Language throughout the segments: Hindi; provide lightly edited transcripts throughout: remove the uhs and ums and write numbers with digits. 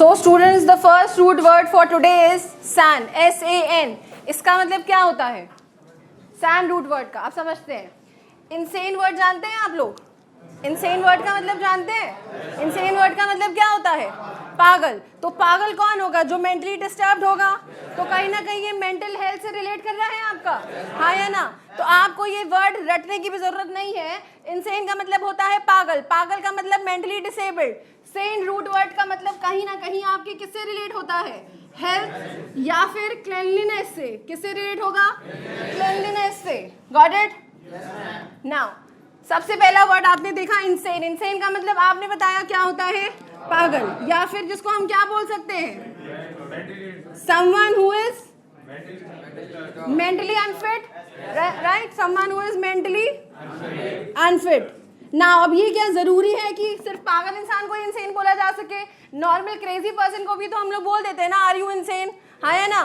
So students, the first root word for today is san, S-A-N. इसका मतलब क्या होता है? san रूट वर्ड का आप समझते हैं. इंसेन वर्ड जानते हैं आप लोग? इंसेन वर्ड का मतलब जानते हैं? इंसेन वर्ड का मतलब क्या होता है? पागल. तो पागल कौन होगा? जो मेंटली डिस्टर्ब्ड होगा. तो कहीं ना कहीं ये मेंटल हेल्थ से रिलेट कर रहा है आपका, हाँ या ना? तो आपको ये वर्ड रटने की भी जरूरत नहीं है. इंसेन का मतलब होता है पागल, पागल का मतलब mentally disabled. San root word का मतलब कहीं ना कहीं आपके किससे रिलेट होता है? हेल्थ या फिर क्लेanलीनेस से. किससे रिलेट होगा? क्लेanलीनेस से. Got it? नाउ सबसे पहला वर्ड आपने देखा इंसेन. इंसेन का मतलब आपने बताया क्या होता है? पागल. या फिर जिसको हम क्या बोल सकते हैं? someone who is mentally unfit, right? someone who is mentally unfit. ना अब ये क्या जरूरी है कि सिर्फ पागल इंसान को इंसेन बोला जा सके? नॉर्मल क्रेजी पर्सन को भी तो हम लोग बोल देते हैं ना, आर यू इंसेन, हाँ या ना?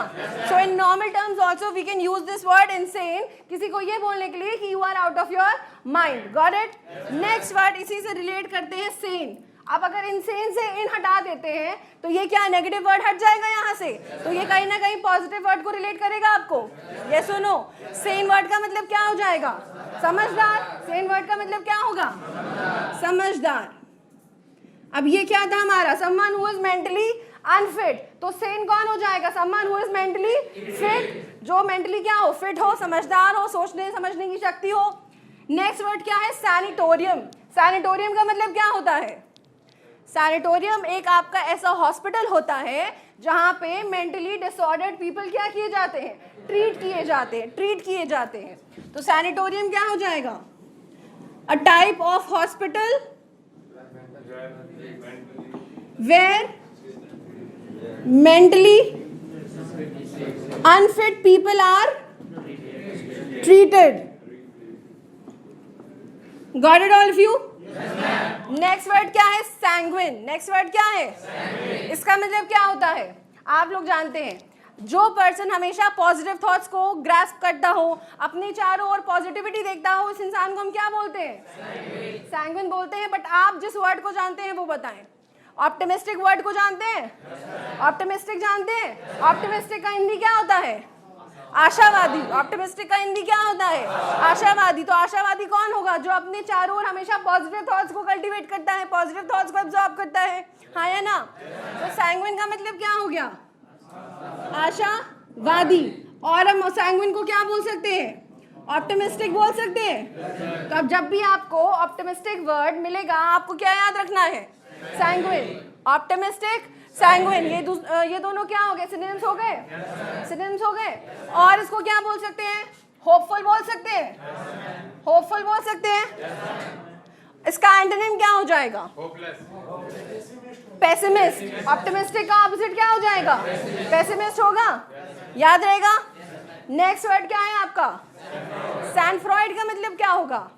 So in normal terms also we can use this word insane किसी को ये बोलने के लिए कि you are out of your mind. Got it? Next word इसी से रिलेट करते हैं, सेन. अब अगर इंसेन से इन हटा देते हैं तो ये क्या नेगेटिव वर्ड हट जाएगा यहाँ से, तो ये कहीं ना कहीं पॉजिटिव वर्ड को रिलेट करेगा आपको. ये सुनो, सेन वर्ड का मतलब क्या हो जाएगा? समझदार. सेन वर्ड का मतलब क्या होगा? समझदार. अब ये क्या था हमारा? someone who is mentally unfit. तो सेन कौन हो जाएगा? someone who is mentally fit. जो मेंटली क्या हो? फिट हो, समझदार हो, सोचने समझने की शक्ति हो. नेक्स्ट वर्ड क्या है? सैनिटोरियम. सैनिटोरियम का मतलब क्या होता है? सैनिटोरियम एक आपका ऐसा हॉस्पिटल होता है जहां पे मेंटली डिसऑर्डर्ड पीपल क्या किए जाते हैं? ट्रीट किए जाते हैं, ट्रीट किए जाते हैं. तो सैनिटोरियम क्या हो जाएगा? A type of hospital where mentally unfit people are treated. Got it all of you? Next word क्या है? सैंग्विन. नेक्स्ट वर्ड क्या है? इसका मतलब क्या होता है? आप लोग जानते हैं, जो पर्सन हमेशा पॉजिटिव थॉट्स को ग्रास्प करता हो, अपने चारों ओर पॉजिटिविटी देखता हो, इस इंसान को हम क्या बोलते हैं? सैंग्विन बोलते हैं. बट आप जिस वर्ड को जानते हैं वो बताएं. ऑप्टिमिस्टिक वर्ड को जानते हैं? ऑप्टिमिस्टिक जानते हैं? ऑप्टिमिस्टिक का हिंदी क्या होता है? आशावादी. ऑप्टिमिस्टिक का हिंदी क्या होता है? आशावादी. तो आशावादी कौन होगा? जो अपने चारों ओर हमेशा पॉजिटिव थॉट्स को कल्टीवेट करता है, पॉजिटिव थॉट्स को एब्जॉर्ब करता है, हाँ या ना? तो सैंग्विन का मतलब क्या हो गया? आशावादी. और हम सैंग्विन को क्या बोल सकते हैं? ऑप्टिमिस्टिक बोल सकते हैं. तो अब जब भी आपको ऑप्टिमिस्टिक वर्ड मिलेगा आपको क्या याद रखना है? Sanguine, optimistic, sanguine. ये दोनों क्या हो गए? सिनोनिम्स हो गए. सिनोनिम्स हो गए. और इसको क्या बोल सकते हैं? होपफुल बोल सकते हैं. होपफुल बोल सकते हैं. इसका एंटोनिम क्या हो जाएगा? पेसिमिस्ट. ऑप्टिमिस्टिक का ऑपोजिट क्या हो जाएगा? पेसिमिस्ट होगा. याद रहेगा. नेक्स्ट वर्ड क्या है आपका? सैनफ्रॉइड का मतलब क्या होगा?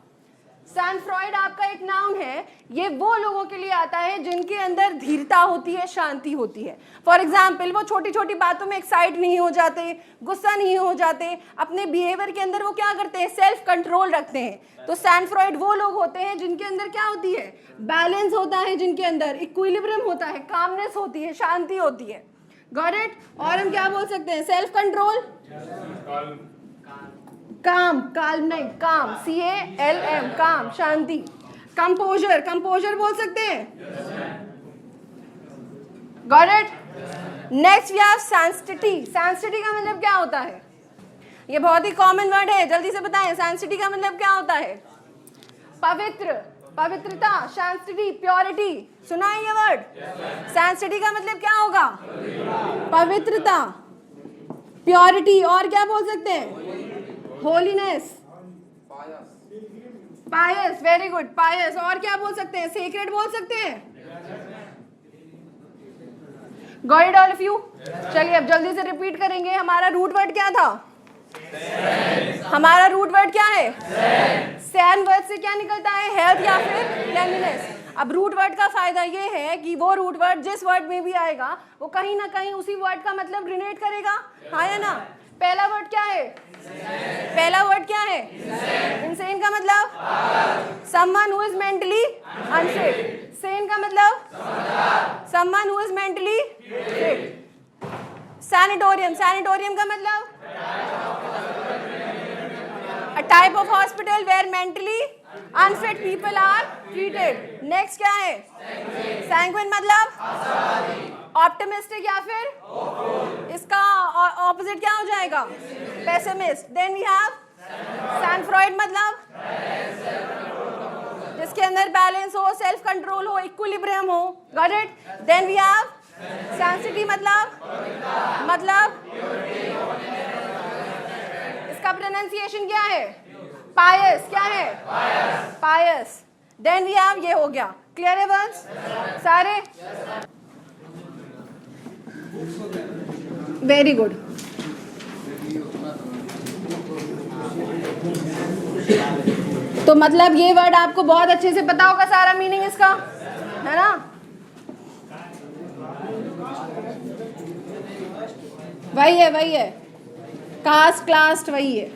सैनफ्रॉइड आपका एक नाउन है. ये वो लोगों के लिए आता है जिनके अंदर धीरता होती है, शांति होती है. फॉर एग्जाम्पल, वो छोटी छोटी बातों में एक्साइट नहीं हो जाते, गुस्सा नहीं हो जाते, अपने बिहेवियर के अंदर वो क्या करते हैं? सेल्फ कंट्रोल रखते हैं. तो सैनफ्रॉइड वो लोग होते हैं जिनके अंदर क्या होती है? बैलेंस होता है, जिनके अंदर इक्विलिब्रियम होता है, कामनेस होती है, शांति होती है. Got it? और हम क्या बोल सकते हैं? सेल्फ कंट्रोल, काम, काल्म नहीं, काम, CALM, काम, शांति. कंपोजर, कंपोजर बोल सकते हैं. Got it? Next we have sanctity. Sanctity का मतलब क्या होता है? ये बहुत ही कॉमन वर्ड है, जल्दी से बताएं. सैंक्टिटी का मतलब क्या होता है? पवित्र, पवित्रता, सैंक्टिटी, प्योरिटी. सुना है ये वर्ड? सैंक्टिटी का मतलब क्या होगा? पवित्रता, प्योरिटी. और क्या बोल सकते हैं? होलीनेस, पायस. वेरी गुड, पायस. और क्या बोल सकते हैं? सेक्रेड बोल सकते हैं. Got it all of you? चलिए अब जल्दी से रिपीट करेंगे. हमारा रूट वर्ड क्या था? हमारा रूट वर्ड क्या है? सैन वर्ड से क्या निकलता है? हेल्थ या फिर क्लेanलीनेस. अब रूट वर्ड का फायदा ये है कि वो रूट वर्ड जिस वर्ड में भी आएगा वो कहीं ना कहीं उसी वर्ड का मतलब रिलेट करेगा, हाँ या ना? पहला वर्ड क्या है? पहला वर्ड क्या है? इंसेन का मतलब someone who is mentally unfit. Sen का मतलब someone who is mentally fit. Sanatorium, sanatorium का मतलब a type of hospital where mentally unfit people are treated. Next क्या है? सैंग्विन मतलब ऑप्टिमिस्टिक या फिर इसका ऑपोजिट क्या हो जाएगा? Pessimist. Then we have sangfroid मतलब जिसके अंदर बैलेंस हो, सेल्फ कंट्रोल हो, इक्विलिब्रियम हो. Got it? Then we have sanctity मतलब इसका प्रोनाउंसिएशन क्या है? पायस. क्या है? पायस. देन वी हैव, ये हो गया. क्लियर है बस सारे? Very good. तो मतलब ये वर्ड आपको बहुत अच्छे से पता होगा सारा मीनिंग इसका, है ना? वही है कास्ट क्लास्ट वही है.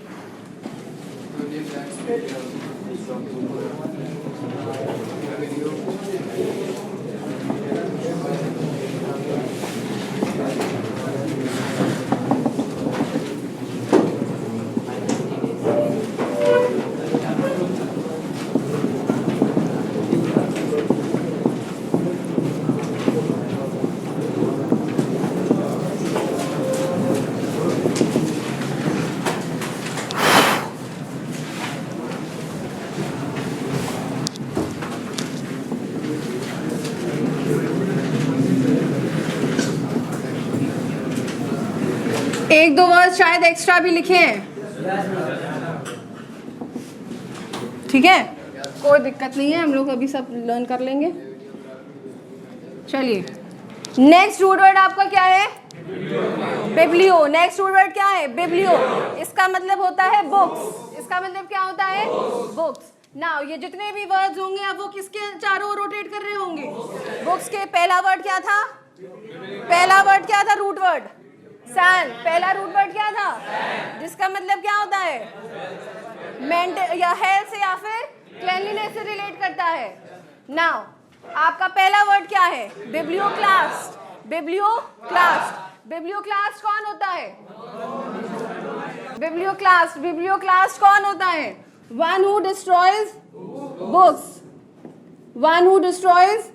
एक दो वर्ड शायद एक्स्ट्रा भी लिखे हैं. ठीक है, कोई दिक्कत नहीं है, हम लोग अभी सब लर्न कर लेंगे. चलिए, नेक्स्ट रूट वर्ड आपका क्या है? बिब्लियो. नेक्स्ट रूट वर्ड क्या है? बिब्लियो. इसका मतलब होता है बुक्स. इसका मतलब क्या होता है? बुक्स. नाउ ये जितने भी वर्ड्स होंगे आप वो किसके चारों रोटेट कर रहे होंगे? बुक्स के. पहला वर्ड क्या था? Root word san. पहला रूट वर्ड क्या था? जिसका मतलब क्या होता है? मेंटल या हेल्थ से या फिर क्लेanलीनेस से रिलेट करता है. नाउ आपका पहला वर्ड क्या है? बिब्लियोक्लास्ट. बिब्लियोक्लास्ट कौन होता है? बिब्लियोक्लास्ट कौन होता है? One who destroys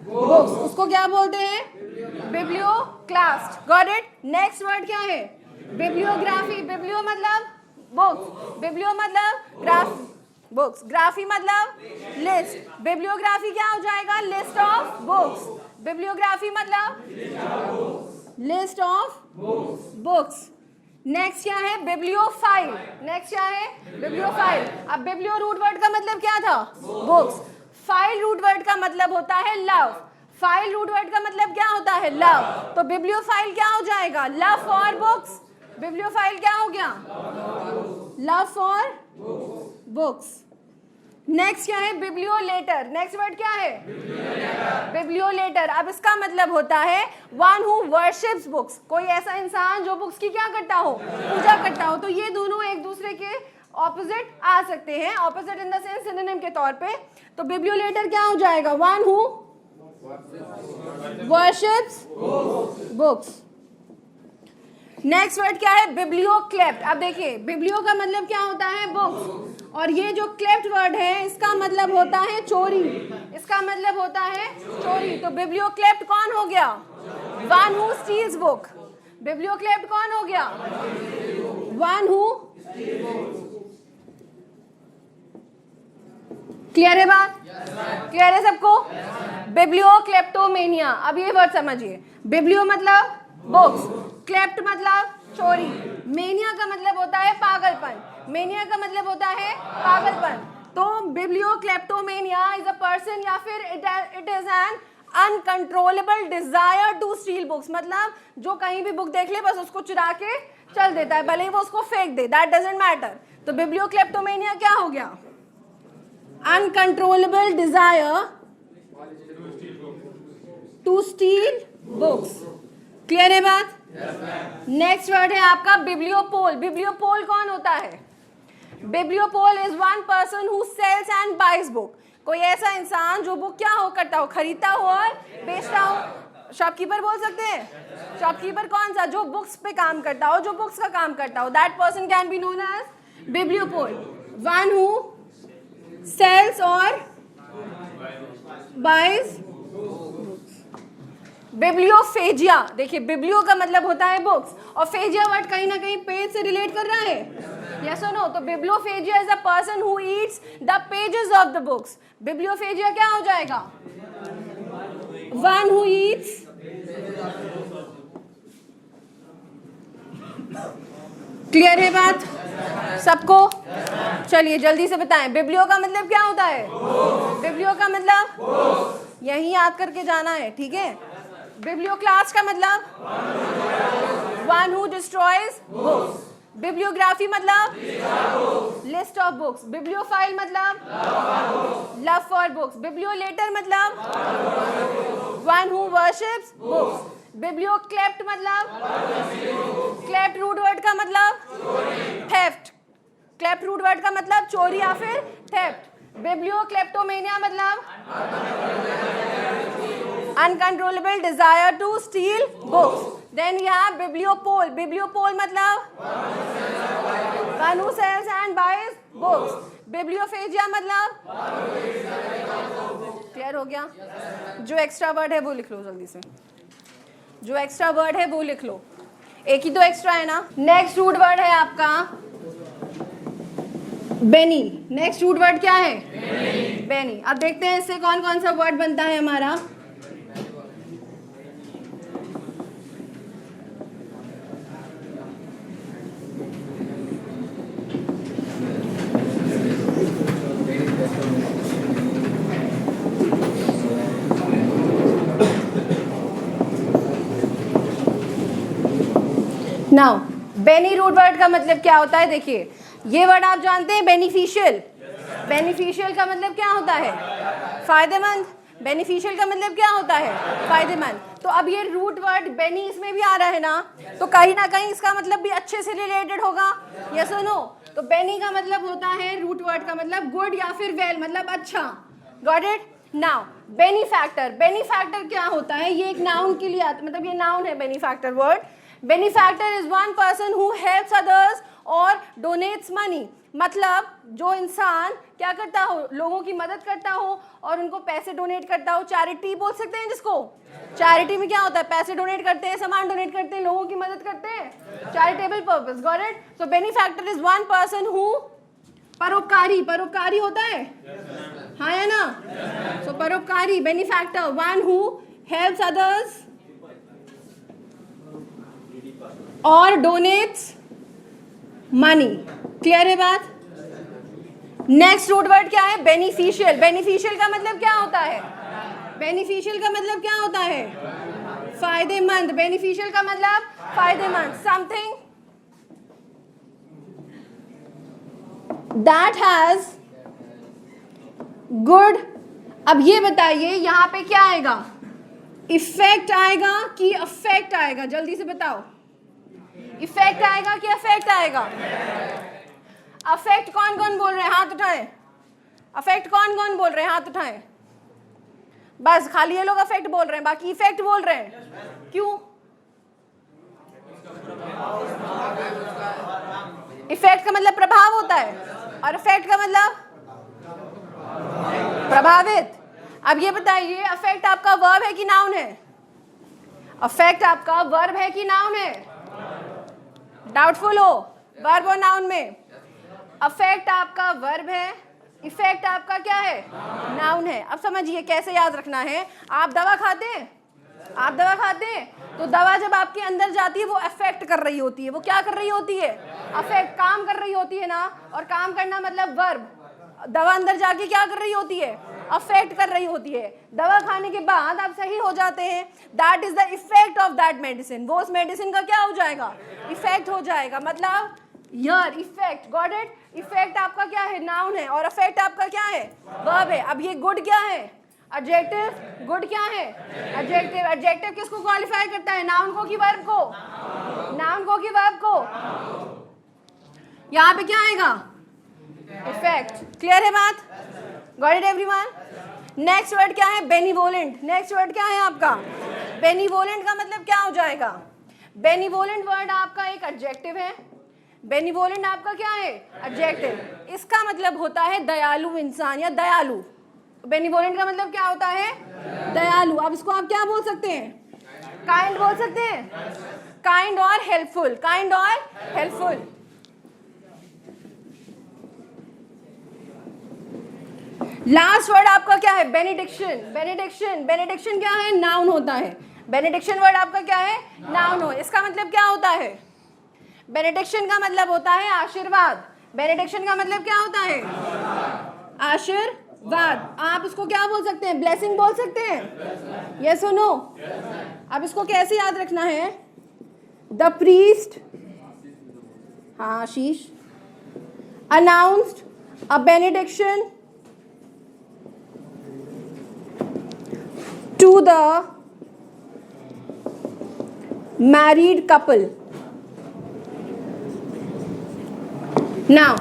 books. उसको क्या बोलते हैं? Biblioclast. Got it? Next word क्या है? बिब्लियोग्राफी. बिब्लियो मतलब बुक्स, बिब्लियो मतलब बुक्स, ग्राफी मतलब लिस्ट. बिब्लियोग्राफी क्या हो जाएगा? List of books. बिब्लियोग्राफी मतलब लिस्ट ऑफ बुक्स. नेक्स्ट क्या है? बिब्लियोफाइल. अब बिब्लियो रूट वर्ड का मतलब क्या था? बुक्स. फाइल रूट वर्ड का मतलब होता है लव. का मतलब क्या होता है? लव. तो बिब्लियोफाइल क्या हो जाएगा? Love for books. बिब्लियोफाइल क्या हो गया? Love for books. नेक्स्ट क्या है? बिब्लियोलेटर. नेक्स्ट वर्ड क्या है? बिब्लियोलेटर. अब इसका मतलब होता है वन हु वर्शिप्स बुक्स. कोई ऐसा इंसान जो बुक्स की क्या करता हो? पूजा करता हो. तो ये दोनों एक दूसरे के ऑपोजिट आ सकते हैं. Opposite in the sense synonym के तौर पे. तो बिब्लियोलेटर क्या हो जाएगा? One who worships books. Next word क्या है? बिब्लियोक्लेप्ट. अब देखिए, बिब्लियो का मतलब क्या होता है? बुक्स. और ये जो क्लेप्ट वर्ड है इसका मतलब होता है चोरी. तो बिब्लियोक्लेप्ट कौन हो गया? One who steals book. Biblioklept कौन हो गया? One who. क्लियर है बात? क्लियर है सबको? बिब्लियोक्लेप्टोमेनिया. अब ये वर्ड समझिए. बिब्लियो मतलब बुक्स, क्लेप्ट मतलब चोरी, मेनिया का मतलब होता है पागलपन. तो बिब्लियोक्लेप्टोमेनिया इज अ पर्सन या फिर it is an uncontrollable desire to steal books. मतलब जो कहीं भी बुक देख ले बस उसको चुरा के चल देता है, भले ही वो उसको फेंक दे, दैट डजंट मैटर. तो बिब्लियोक्लेप्टोमेनिया क्या हो गया? Uncontrollable desire to steal books. Clear है बात? नेक्स्ट वर्ड है आपका बिब्लियोपोल. बिब्लियोपोल कौन होता है? Bibliopole is one person who sells and buys book. कोई ऐसा इंसान जो बुक क्या हो करता हो, खरीदता हो और बेचता हो। शॉपकीपर बोल सकते हैं। शॉपकीपर कौन सा? जो बुक्स पे काम करता हो, जो बुक्स का काम करता हो। That person can be known as bibliopole, one who sells और बाइज। बिब्लियोफेजिया, देखिए बिब्लियो का मतलब होता है बुक्स और फेजिया वर्ड कहीं ना कहीं पेज से रिलेट कर रहा है, यस और नो? तो bibliophagia is a person who eats the pages of the books. Bibliophagia क्या हो जाएगा? वन हु ईट्स क्लियर है बात सबको? चलिए जल्दी से बताएं, बिब्लियो का मतलब क्या होता है? बिब्लियो का मतलब यही याद करके जाना है, ठीक है? बिब्लियो क्लास का मतलब one who destroys books. Bibliography मतलब लिस्ट ऑफ बुक्स। बिब्लियोफाइल मतलब लव फॉर बुक्स। बिब्लियोलेटर मतलब वन हु वर्शिप्स बुक्स। बिब्लियोक्लेप्ट मतलब, क्लेप्ट रूट वर्ड का मतलब थेफ्ट। क्लेप्ट रूट वर्ड का मतलब चोरी या फिर थेफ्ट। बिब्लियोक्लेप्टोमेनिया मतलब uncontrollable desire to steal books. Then we have bibliopole. Bibliopole मतलब one who sells and buys books. Bibliophagia मतलब, क्लियर हो गया? जो एक्स्ट्रा वर्ड है वो लिख लो जल्दी से, जो एक्स्ट्रा वर्ड है वो लिख लो। एक ही तो एक्स्ट्रा है ना। नेक्स्ट रूट वर्ड है आपका बेनी। नेक्स्ट रूट वर्ड क्या है? बेनी। अब देखते हैं इससे कौन कौन सा वर्ड बनता है हमारा। नाउ बेनी रूट वर्ड का मतलब क्या होता है? देखिए ये वर्ड आप जानते हैं, बेनिफिशियल। बेनिफिशियल का मतलब क्या होता है? फायदेमंद। बेनिफिशियल का मतलब क्या होता है? फायदेमंद। तो अब ये रूट वर्ड बेनी इसमें भी आ रहा है ना, तो कहीं ना कहीं इसका मतलब भी अच्छे से रिलेटेड होगा, यस और नो? तो बेनी का मतलब होता है, रूट वर्ड का मतलब गुड या फिर वेल, मतलब अच्छा। Got it? नाउ बेनीफैक्टर। बेनीफैक्टर क्या होता है? ये एक नाउन के लिए आता, मतलब ये नाउन है benefactor word. Benefactor is one person who helps others और डोनेट्स मनी। मतलब जो इंसान क्या करता हो, लोगों की मदद करता हो और उनको पैसे डोनेट करता हो। चैरिटी बोल सकते हैं जिसको। चैरिटी में क्या होता है? पैसे डोनेट करते हैं, सामान डोनेट करते हैं, लोगों की मदद करते हैं, charitable purpose. Got it? So benefactor is one person who, परोपकारी। परोपकारी होता है, हाँ है ना? सो परोपकारी, benefactor, one who helps others और डोनेट्स मनी। क्लियर है बात? नेक्स्ट रूट वर्ड क्या है? बेनिफिशियल। बेनिफिशियल का मतलब क्या होता है? बेनिफिशियल का मतलब क्या होता है? फायदेमंद। बेनिफिशियल का मतलब फायदेमंद, समथिंग दैट हैज गुड। अब ये बताइए यहाँ पे क्या आएगा? इफेक्ट आएगा कि अफेक्ट आएगा? जल्दी से बताओ, इफेक्ट आएगा कि अफेक्ट आएगा? अफेक्ट कौन कौन बोल रहे हैं? हाथ उठाएं। अफेक्ट कौन कौन बोल रहे हैं? हाथ उठाएं। बस खाली ये लोग अफेक्ट बोल रहे हैं, बाकी इफेक्ट बोल रहे हैं। क्यों? इफेक्ट का मतलब प्रभाव होता है और अफेक्ट का मतलब प्रभावित। अब ये बताइए, अफेक्ट आपका वर्ब है कि नाउन है? अफेक्ट आपका वर्ब है कि नाउन है? डाउटफुल हो वर्ब और नाउन में? अफेक्ट आपका वर्ब है, इफेक्ट आपका क्या है? नाउन है। अब समझिए कैसे याद रखना है। आप दवा खाते हैं, आप दवा खाते हैं, तो दवा जब आपके अंदर जाती है वो अफेक्ट कर रही होती है। वो क्या कर रही होती है? अफेक्ट, काम कर रही होती है ना। और काम करना मतलब वर्ब। दवा अंदर जाके क्या कर रही होती है? अफेक्ट कर रही होती है। दवा खाने के बाद आप सही हो जाते हैं, that is the effect of that medicine. वो उस मेडिसिन का क्या हो जाएगा? इफेक्ट हो जाएगा। मतलब यार इफेक्ट। Got it? इफेक्ट आपका क्या है? नाउन है और अफेक्ट आपका क्या है? वर्ब है। अब ये गुड क्या है? एडजेक्टिव। गुड क्या है? एडजेक्टिव। एडजेक्टिव किसको क्वालिफाई करता है? नाउन को कि वर्ब को? नाउन को कि वर्ब को? यहाँ पे क्या आएगा? इफेक्ट। क्लियर है बात? Got it everyone? Next word क्या है? बेनिवोलेंट। नेक्स्ट वर्ड क्या है आपका? बेनिवोलेंट का मतलब क्या हो जाएगा? बेनिवोलेंट वर्ड आपका एक एडजेक्टिव है। बेनिवोलेंट आपका क्या है? एडजेक्टिव। इसका मतलब होता है दयालु इंसान या दयालु। बेनिवोलेंट का मतलब क्या होता है? दयालु। अब इसको आप क्या बोल सकते हैं? काइंड बोल सकते हैं। काइंड और हेल्पफुल। काइंड और हेल्पफुल। लास्ट वर्ड आपका क्या है? बेनेडिक्शन। बेनेडिक्शन। बेनेडिक्शन क्या है? नाउन होता है। बेनेडिक्शन वर्ड आपका क्या है? नाउन हो। इसका मतलब क्या होता है? बेनेडिक्शन का मतलब होता है आशीर्वाद। बेनेडिक्शन का मतलब क्या होता है? आशीर्वाद। आप इसको क्या बोल सकते हैं? ब्लेसिंग बोल सकते हैं। यस और नो? अब इसको कैसे याद रखना है? द प्रीस्ट, हाँ आशीष, announced a benediction to the married couple. Now,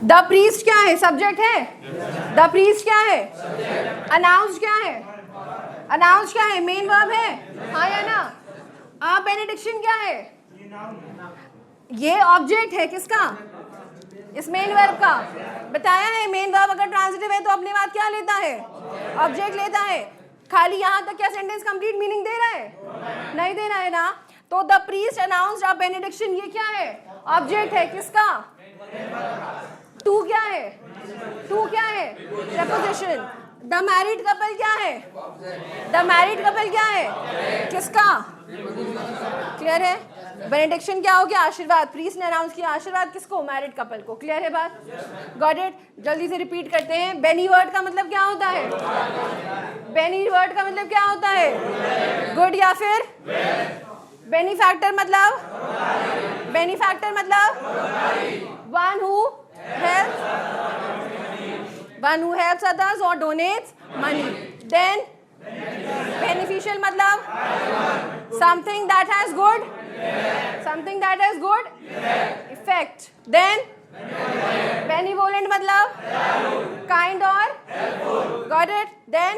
the priest क्या है? सब्जेक्ट है। the priest क्या है? अनाउंस क्या है? अनाउंस क्या है? मेन वर्ब है, हाँ या ना? अब बेनेडिक्शन क्या है? ये ऑब्जेक्ट है किसका? इस मेन वर्ब का। बताया है मेन वर्ब अगर ट्रांजिटिव है तो अपने बाद क्या लेता है? ऑब्जेक्ट लेता है। खाली यहां तक क्या सेंटेंस कंप्लीट मीनिंग दे रहा है? नहीं दे रहा है ना। तो the priest announced a benediction, ये क्या है? ऑब्जेक्ट है किसका? टू क्या है? टू क्या है? प्रीपोजिशन। द मैरिड कपल क्या है? द मैरिड कपल क्या है? किसका? क्लियर है? बेनेडिक्शन क्या हो गया? आशीर्वाद। प्रीस्ट ने अनाउंस किया आशीर्वाद किसको? मैरिड कपल को। क्लियर है बात? Got it? जल्दी से रिपीट करते हैं। बेनी वर्ड का मतलब क्या होता है? बेनी वर्ड का मतलब क्या होता है? गुड या फिर बेनिफैक्टर मतलब? बेनिफैक्टर मतलब वन हु हेल्प्स अदर्स और डोनेट्स मनी। देन बेनिफिशियल मतलब something that has good, something that has good effect. Then benevolent मतलब kind और got it. Then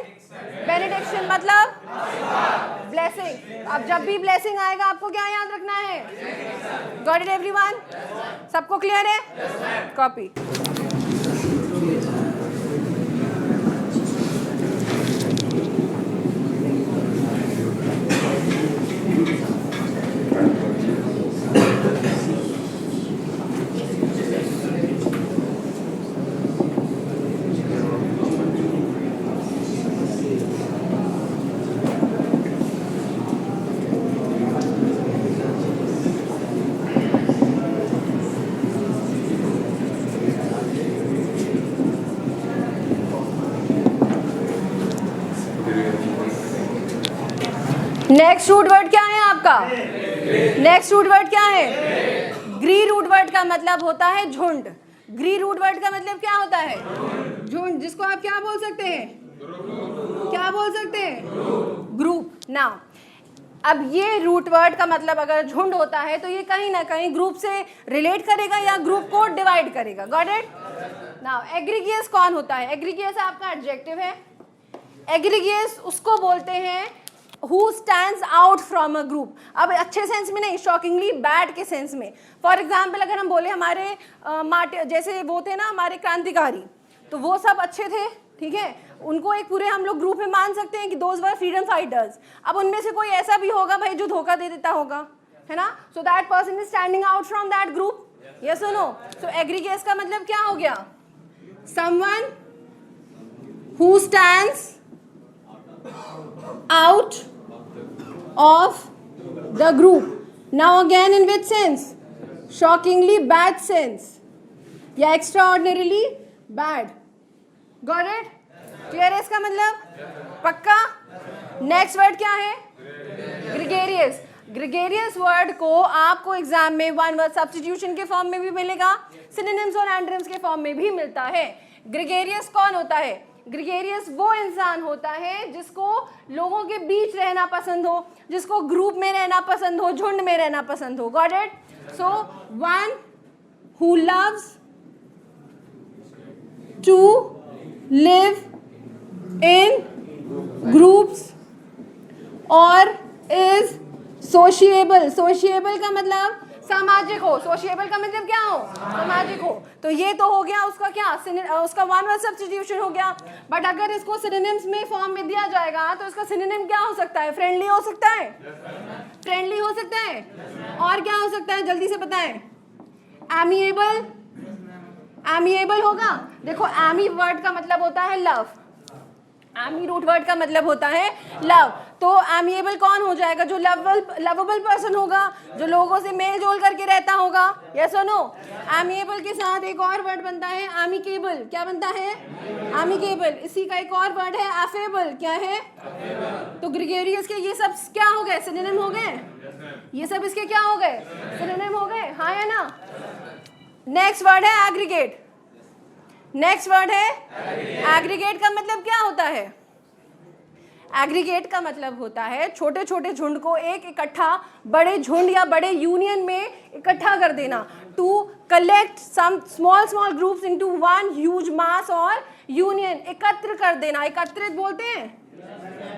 benediction मतलब blessing. अब जब भी blessing आएगा आपको क्या याद रखना है? got it everyone? सबको क्लियर है? कॉपी। नेक्स्ट रूट वर्ड क्या है आपका? नेक्स्ट रूट वर्ड क्या है? ग्री रूट वर्ड का मतलब होता है झुंड। ग्री रूट वर्ड का मतलब क्या होता है? झुंड। जिसको आप क्या बोल सकते हैं? क्या बोल सकते हैं? ग्रुप। नाउ अब ये रूट वर्ड का मतलब अगर झुंड होता है तो ये कहीं ना कहीं ग्रुप से रिलेट करेगा या ग्रुप को डिवाइड करेगा। Got it? नाउ एग्रीगियस कौन होता है? एग्रीगियस आपका एडजेक्टिव है। एग्रीगियस उसको बोलते हैं who stands out from a group। अब अच्छे सेंस में नहीं, शॉकिंगली बैड के सेंस में। फॉर एग्जाम्पल अगर हम बोले हमारे जैसे वो थे ना हमारे क्रांतिकारी, तो वो सब अच्छे थे, ठीक है, उनको एक पूरे हम लोग ग्रुप में मान सकते हैं कि दोज वर फ्रीडम फाइटर्स। अब उनमें से कोई ऐसा भी होगा भाई जो धोखा दे देता होगा, है ना? So that person is standing out from that group. Yes और नो? सो एग्रीगेस का मतलब क्या हो गया? Someone who stands out of the group. Now again in which sense? Shockingly bad sense या extraordinarily bad. Got it? Clear है इसका मतलब? पक्का? नेक्स्ट वर्ड क्या है? ग्रेगेरियस। ग्रेगेरियस वर्ड को आपको एग्जाम में वन वर्ड सब्स्टिट्यूशन के फॉर्म में भी मिलेगा, सिनोनिम्स और एंटोनिम्स के फॉर्म में भी मिलता है। ग्रेगेरियस कौन होता है? ग्रेगेरियस वो इंसान होता है जिसको लोगों के बीच रहना पसंद हो, जिसको ग्रुप में रहना पसंद हो, झुंड में रहना पसंद हो। Got it? So one who loves to live in groups और is sociable. sociable का मतलब सामाजिक हो. sociable का मतलब क्या हो? सामाजिक हो. तो ये तो हो गया उसका क्या, उसका वन वर्ड सब्स्टिट्यूशन हो गया. बट अगर इसको सिनोनिम्स में फॉर्म में दिया जाएगा तो इसका सिनोनिम क्या हो सकता है? फ्रेंडली हो सकता है, फ्रेंडली हो सकता है, और क्या हो सकता है जल्दी से बताएं? एमिएबल, एमिएबल होगा. देखो एमी वर्ड का मतलब होता है लव, एमी रूट वर्ड का मतलब होता है लव. तो एमिएबल कौन हो जाएगा? जो लवेबल पर्सन होगा, जो लोगों से मेल जोल करके रहता होगा. यस और नो? एमिएबल के साथ एक और वर्ड बनता है एमिकेबल. क्या बनता है? एमिकेबल. इसी का एक और वर्ड है एफेबल. क्या है? तो ग्रेगोरियस के ये सब क्या हो गए? सिनोनिम हो गए. ये सब इसके क्या हो गए? सिनोनिम हो गए. हाँ या ना? नेक्स्ट वर्ड है एग्रीगेट. नेक्स्ट वर्ड है एग्रीगेट. का मतलब क्या होता है? एग्रीगेट का मतलब होता है छोटे छोटे झुंड को एक इकट्ठा बड़े झुंड या बड़े यूनियन में इकट्ठा कर देना. To collect some small small groups into one huge mass और यूनियन. एकत्र कर देना, एकत्रित बोलते हैं,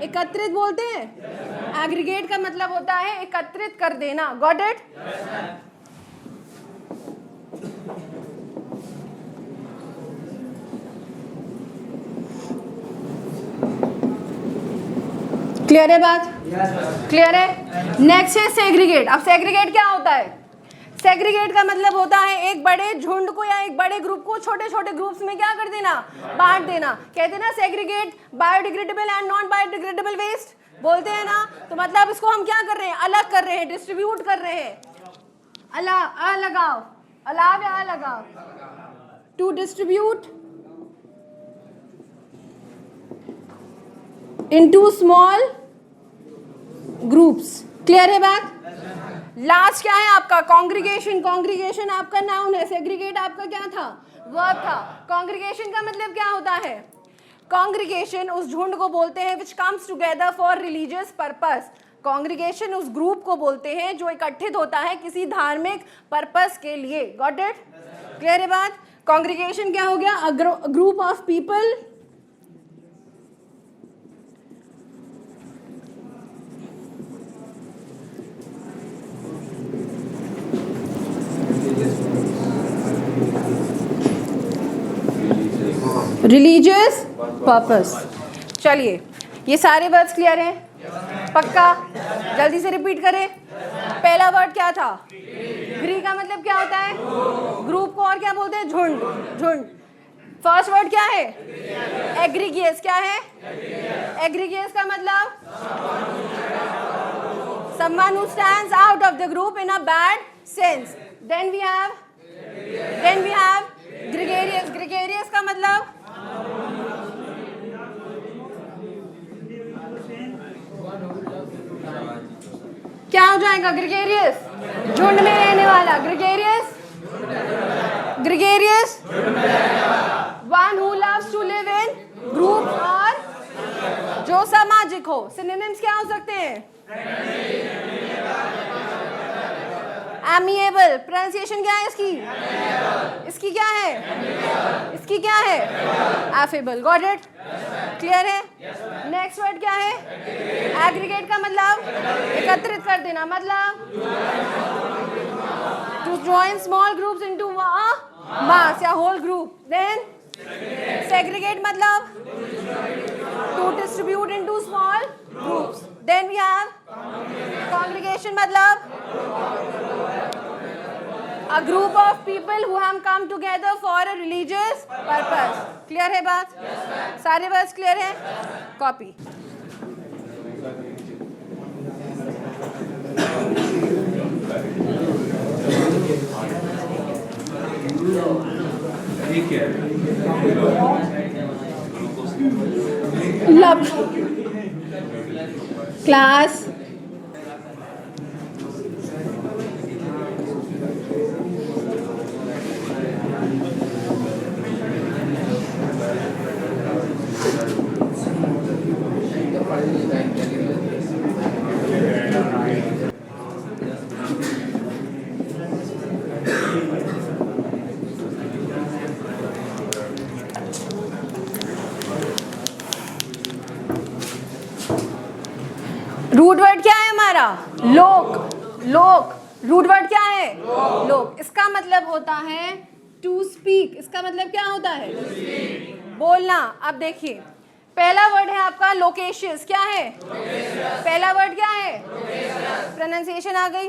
एकत्रित बोलते हैं. एग्रीगेट का मतलब होता है एकत्रित कर देना. Got it? क्लियर है बात? क्लियर है? नेक्स्ट है सेग्रीगेट. अब सेग्रीगेट क्या होता है? सेग्रीगेट का मतलब होता है एक बड़े झुंड को या एक बड़े ग्रुप को छोटे छोटे ग्रुप्स में क्या कर देना? बांट देना. कहते हैं ना segregate biodegradable and non biodegradable waste, बोलते हैं ना. तो मतलब इसको हम क्या कर रहे हैं? अलग कर रहे हैं, डिस्ट्रीब्यूट कर रहे हैं. अलगाव, अलाव या अलगाव. To distribute into small groups. Clear है बात? लास्ट क्या है आपका? कॉन्ग्रीगेशन. कॉन्ग्रीगेशन आपका नाउन है, सेग्रीगेट आपका क्या था? वर्ब था. कॉन्ग्रीगेशन का मतलब क्या होता है? कॉन्ग्रीगेशन उस झुंड को बोलते हैं which comes together for religious purpose. Congregation उस ग्रुप को बोलते हैं जो इकट्ठित होता है किसी धार्मिक पर्पस के लिए. Got it? क्लियर है बात? कॉन्ग्रीगेशन क्या हो गया? A group of people religious purpose. चलिए ये सारे वर्ड्स क्लियर हैं? पक्का? जल्दी से रिपीट करें. पहला वर्ड क्या था? ग्री का मतलब क्या होता है? ग्रुप को और क्या बोलते हैं? झुंड. झुंड. फर्स्ट वर्ड क्या है? एग्रीगियस. क्या है? एग्रीगियस का मतलब someone who stands out of the group in a bad sense. Then we have gregarious. Gregarious का मतलब क्या हो जाएगा? ग्रेगेरियस, झुंड में रहने वाला. Gregarious, gregarious one who loves to live in group और जो सामाजिक हो. सिनोनिम्स क्या हो सकते हैं? एमिएबल. प्रोनाउंसिएशन क्या है इसकी? इसकी क्या है? इसकी क्या है? एफेबल. Got it? क्लियर है? नेक्स्ट वर्ड क्या है? एग्रीगेट का मतलब एकत्रित कर देना. मतलब to join small groups into a mass या होल ग्रुप. देन सेग्रीगेट मतलब to distribute into small groups. Then we have congregation मतलब a group of people who have come together for a religious purpose. Clear है बात? सारे वर्ड्स क्लियर है? कॉपी. लव क्लास हमारा? लोक। लोक रूट वर्ड क्या है? लोक। इसका मतलब होता है टू स्पीक। इसका मतलब क्या होता है? बोलना। अब देखिए, पहला वर्ड है आपका लोकेशियस। क्या है? पहला वर्ड क्या है? प्रोनाउंसिएशन आ गई।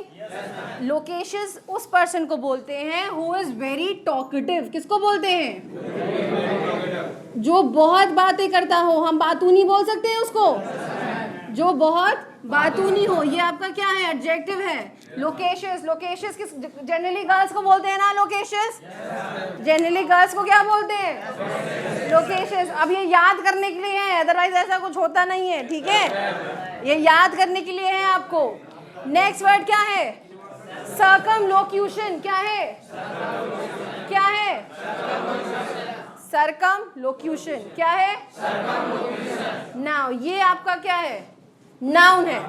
लोकेशियस उस पर्सन को बोलते हैं हु इज वेरी टॉकेटिव। किसको बोलते हैं? जो बहुत बातें करता हो। हम बातूनी बोल सकते हैं उसको, जो बहुत बातूनी हो। ये आपका क्या है? एडजेक्टिव है। लोकेशियस। लोकेशियस किस जनरली गर्ल्स को बोलते हैं ना? लोकेशियस जनरली गर्ल्स को क्या बोलते हैं? लोकेशियस। अब ये याद करने के लिए है, अदरवाइज ऐसा कुछ होता नहीं है, ठीक है? ये याद करने के लिए है आपको। नेक्स्ट वर्ड क्या है? सर्कमलोक्यूशन। क्या है? क्या है? सर्कमलोक्यूशन। क्या है? नाउ ये आपका क्या है? नाउन है।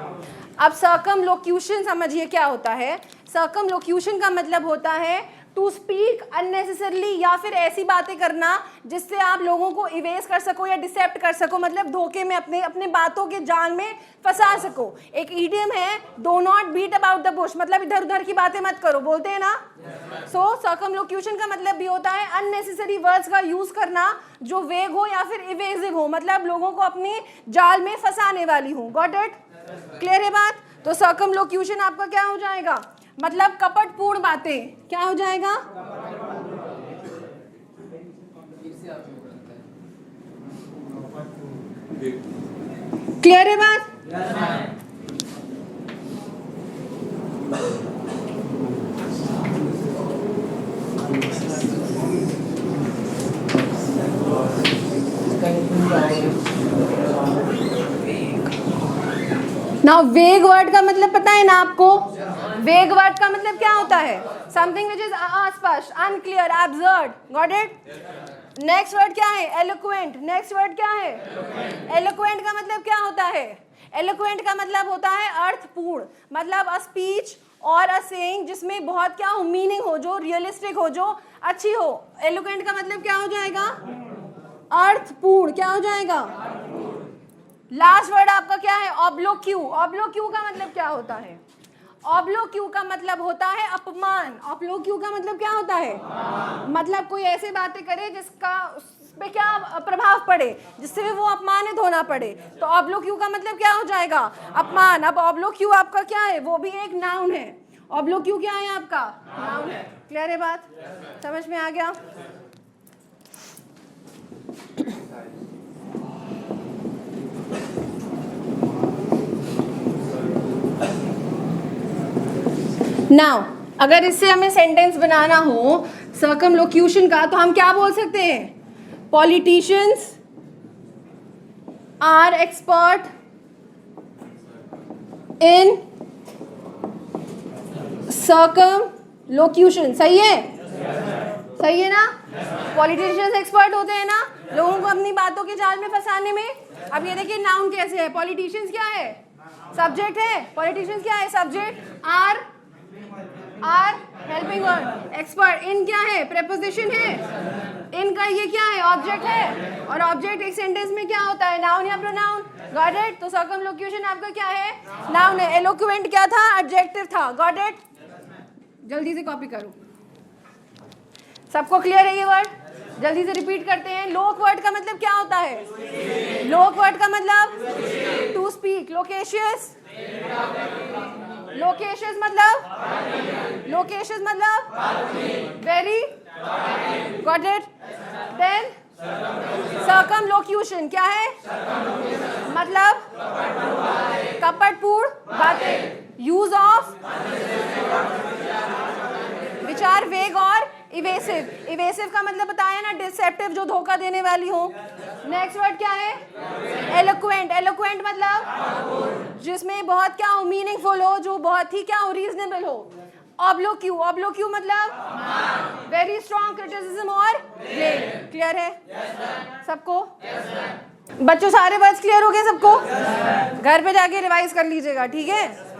अब सर्कमलोक्यूशन समझिए क्या होता है। सर्कमलोक्यूशन का मतलब होता है टू स्पीक अननेसेसरली, या फिर ऐसी बातें करना जिससे आप लोगों को इवेस कर सको या डिसेप्ट कर सको, मतलब धोखे में अपने बातों के जाल में फंसा सको। एक ईडियम है, do not beat about the bush, मतलब इधर उधर की बातें मत करो, बोलते हैं ना। सो सर्कमलोक्यूशन का मतलब भी होता है अननेसेसरी वर्ड्स का यूज करना जो वेग हो या फिर इवेसिव हो, मतलब लोगों को अपने जाल में फंसाने वाली हो। Got it? क्लियर है बात? तो सर्कमलोक्यूशन आपका क्या हो जाएगा? मतलब कपटपूर्ण बातें। क्या हो जाएगा? क्लियर है बात? नाउ वेग वर्ड का मतलब पता है ना आपको? वेग वर्ड का मतलब क्या होता है? समथिंग विच इज अस्पष्ट, unclear, absurd. Got it? Next word क्या है? एलोक्वेंट। नेक्स्ट वर्ड क्या है? एलोक्वेंट का मतलब क्या होता है? एलोक्वेंट का मतलब होता है अर्थपूर्ण, मतलब अ स्पीच और अ सेइंग जिसमें बहुत क्या हो? मीनिंग हो, जो रियलिस्टिक हो, जो अच्छी हो। एलोक्वेंट का मतलब क्या हो जाएगा? अर्थपूर्ण। क्या हो जाएगा? लास्ट वर्ड आपका क्या है? ऑब्लोक्यू। ऑब्लोक्यू का मतलब क्या होता है? ऑब्लोक्यू का मतलब होता है अपमान। ऑब्लोक्यू का मतलब क्या होता है? मतलब कोई ऐसे बातें करे जिसका उस पे क्या प्रभाव पड़े, जिससे वो अपमानित होना पड़े। तो ऑब्लोक्यू का मतलब क्या हो जाएगा? अपमान। अब ऑब्लोक्यू आपका क्या है? वो भी एक नाउन है। ऑब्लोक्यू क्या है आपका? नाउन है। क्लियर है बात? समझ में आ गया? नाउ अगर इससे हमें सेंटेंस बनाना हो सर्कमलोक्यूशन का, तो हम क्या बोल सकते हैं? Politicians are expert in circumlocution. सही है? सही है ना? पॉलिटिशियंस एक्सपर्ट होते हैं ना लोगों को अपनी बातों के जाल में फंसाने में। अब ये देखिए नाउन कैसे है। पॉलिटिशियंस क्या है? सब्जेक्ट है। पॉलिटिशियंस क्या है? Subject. Are helping word. Expert in क्या है? प्रेपोजिशन है। इनका ये क्या है? ऑब्जेक्ट है। और ऑब्जेक्ट एक सेंटेंस में क्या होता है? नाउन या प्रोनाउन। Got it? तो सर्कमलोक्यूशन आपका क्या है? नाउन है। एलोक्वेंट क्या था? एडजेक्टिव था। Got it? जल्दी से कॉपी करो। सबको क्लियर है ये वर्ड? जल्दी से रिपीट करते हैं। लोक वर्ड का मतलब क्या होता है? लोक वर्ड का मतलब टू स्पीक। लोकेशियस। लोकेशियस मतलब very. Got it? Then circumlocution क्या है? मतलब कपटपूर्ण बातें। यूज ऑफ विच आर वेग और इवेसिव। इवेसिव का मतलब बताया ना, डिसेप्टिव, जो धोखा देने वाली हो। नेक्स्ट वर्ड क्या है? एलोक्वेंट। एलोक्वेंट मतलब जिसमें बहुत क्या हो? मीनिंगफुल हो, जो बहुत ही क्या हो? रीजनेबल हो। ऑब्लोक्यू। ऑब्लोक्यू मतलब वेरी स्ट्रॉन्ग क्रिटिसिज्म और ब्लेम। क्लियर है सबको? बच्चों सारे वर्ड्स क्लियर हो गए सबको? घर पे जाके रिवाइज कर लीजिएगा, ठीक है?